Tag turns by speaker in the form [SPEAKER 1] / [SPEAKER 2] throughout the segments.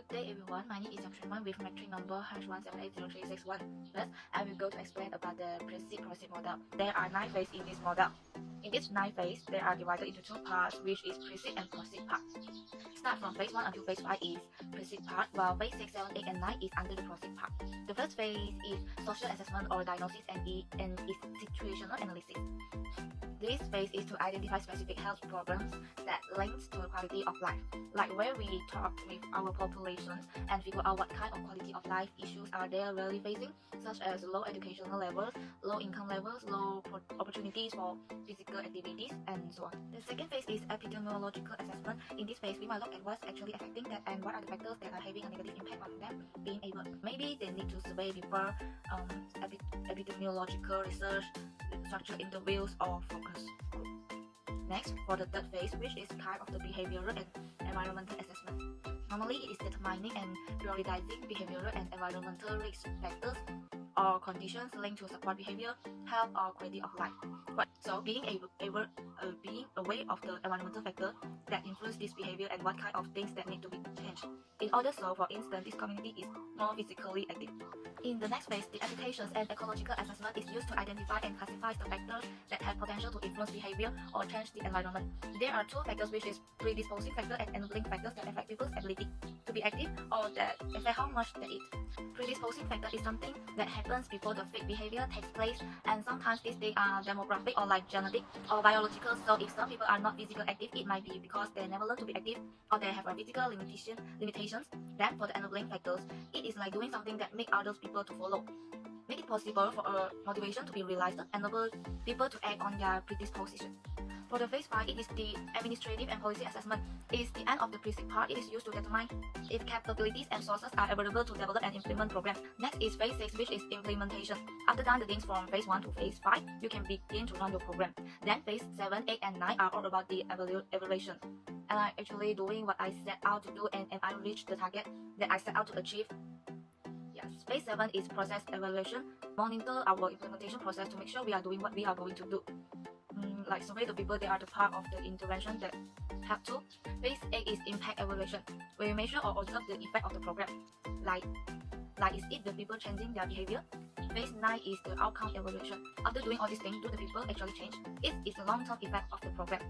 [SPEAKER 1] Good day everyone, my name is H17A with metric number H17A0361. First, I will go to explain about the proceed model. There are 9 phases in this model. In this 9 phases, they are divided into 2 parts, which is proceed and proceed part. Start from phase 1 until phase 5 is proceed part, while phase 6, 7, 8, and 9 is under the proceed part. The first phase is social assessment or diagnosis and is situational analysis. This phase is to identify specific health problems that links to quality of life, like where we talk with our populations and figure out what kind of quality of life issues are they really facing, such as low educational levels, low income levels, low opportunities for physical activities, and so on. The second phase is epidemiological assessment. In this phase, we might look at what's actually affecting them and what are the factors that are having a negative impact on them being able. Maybe they need to survey people, epidemiological research, structure interviews, or focus group. Next, for the third phase, which is kind of the behavioral and environmental assessment. Normally, it is determining and prioritizing behavioral and environmental risk factors or conditions linked to support behavior, health, or quality of life. So, being aware of the environmental factors that influence this behavior and what kind of things that need to be changed. In order so, for instance, this community is more physically active. In the next phase, the educations and ecological assessment is used to identify and classify the factors that have potential to influence behavior or change the environment. There are 2 factors, which is predisposing factor and enabling factors that affect people's ability to be active or that affect how much they eat. Predisposing factor is something that happens before the fake behavior takes place, and sometimes these things are demographic or like genetic or biological. So if some people are not physically active, it might be because they never learn to be active or they have a physical limitations. Then for the enabling factors, it is like doing something that make other people to follow. Make it possible for a motivation to be realized, enable people to act on their predisposition. For the phase 5, it is the administrative and policy assessment. It is the end of the proceed part. It is used to determine if capabilities and sources are available to develop and implement programs. Next is phase 6, which is implementation. After done the things from phase 1 to phase 5, you can begin to run your program. Then phase 7, 8, and 9 are all about the evaluation. And I'm actually doing what I set out to do, and I reached the target that I set out to achieve. Yes, phase 7 is process evaluation. Monitor our implementation process to make sure we are doing what we are going to do. Like survey the people that are the part of the intervention that have to. Phase 8 is impact evaluation, where you measure or observe the effect of the program. Like is it the people changing their behavior? Phase 9 is the outcome evaluation. After doing all these things, do the people actually change? It is the long-term effect of the program.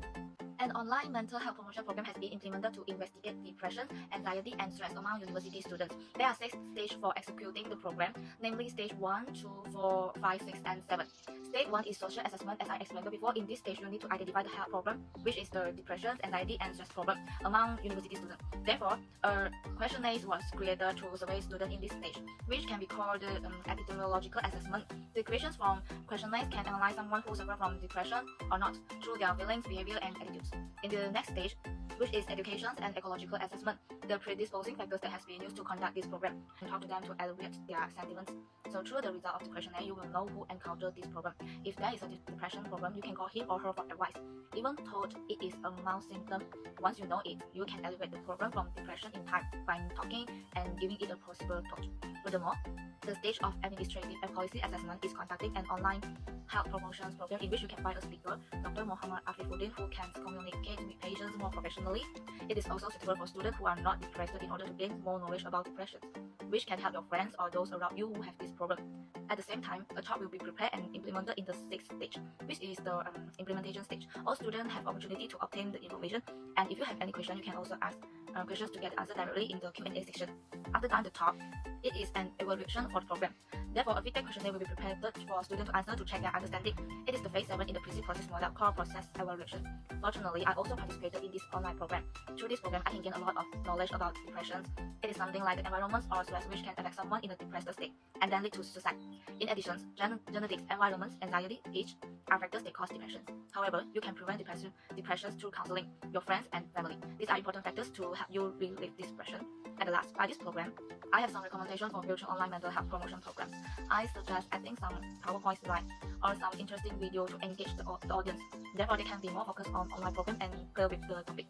[SPEAKER 1] An online mental health promotion program has been implemented to investigate depression, anxiety, and stress among university students. There are 6 stages for executing the program, namely stage 1, 2, 4, 5, 6, and 7. Stage 1 is social assessment. As I explained before, in this stage you need to identify the health problem, which is the depression, anxiety, and stress problem among university students. Therefore, a questionnaire was created to survey students in this stage, which can be called the epidemiological assessment. The questions from questionnaires can analyze someone who suffers from depression or not through their feelings, behavior, and attitudes. In the next stage, which is education and ecological assessment, the predisposing factors that has been used to conduct this program and talk to them to evaluate their sentiments. So through the result of the questionnaire, you will know who encountered this problem. If there is a depression problem, you can call him or her for advice. Even though it is a mild symptom, once you know it, you can elevate the problem from depression in time by talking and giving it a possible thought. Furthermore, the stage of administrative and policy assessment is conducting an online health promotions program in which you can find a speaker, Dr. Muhammad Afifuddin, who can communicate with patients more professionally. It is also suitable for students who are not depressed in order to gain more knowledge about depression, which can help your friends or those around you who have this problem. At the same time, a talk will be prepared and implemented in the 6th stage, which is the implementation stage. All students have opportunity to obtain the information, and if you have any question, you can also ask questions to get answered directly in the Q&A section. After done the talk, it is an evaluation for the program. Therefore, a feedback questionnaire will be prepared for students to answer to check their understanding. It is the phase 7 in the proceed process model called process evaluation. Fortunately, I also participated in this online program. Through this program, I can gain a lot of knowledge about depression. It is something like the environment or stress which can affect someone in a depressed state and then lead to suicide. In addition, genetics, environment, anxiety, age are factors that cause depression. However, you can prevent depression through counseling your friends and family. These are important factors to help you relieve depression. At the last, by this program, I have some recommendations for future online mental health promotion programs. I suggest adding some PowerPoint slides or some interesting video to engage the audience. Therefore, they can be more focused on online program and clear with the topic.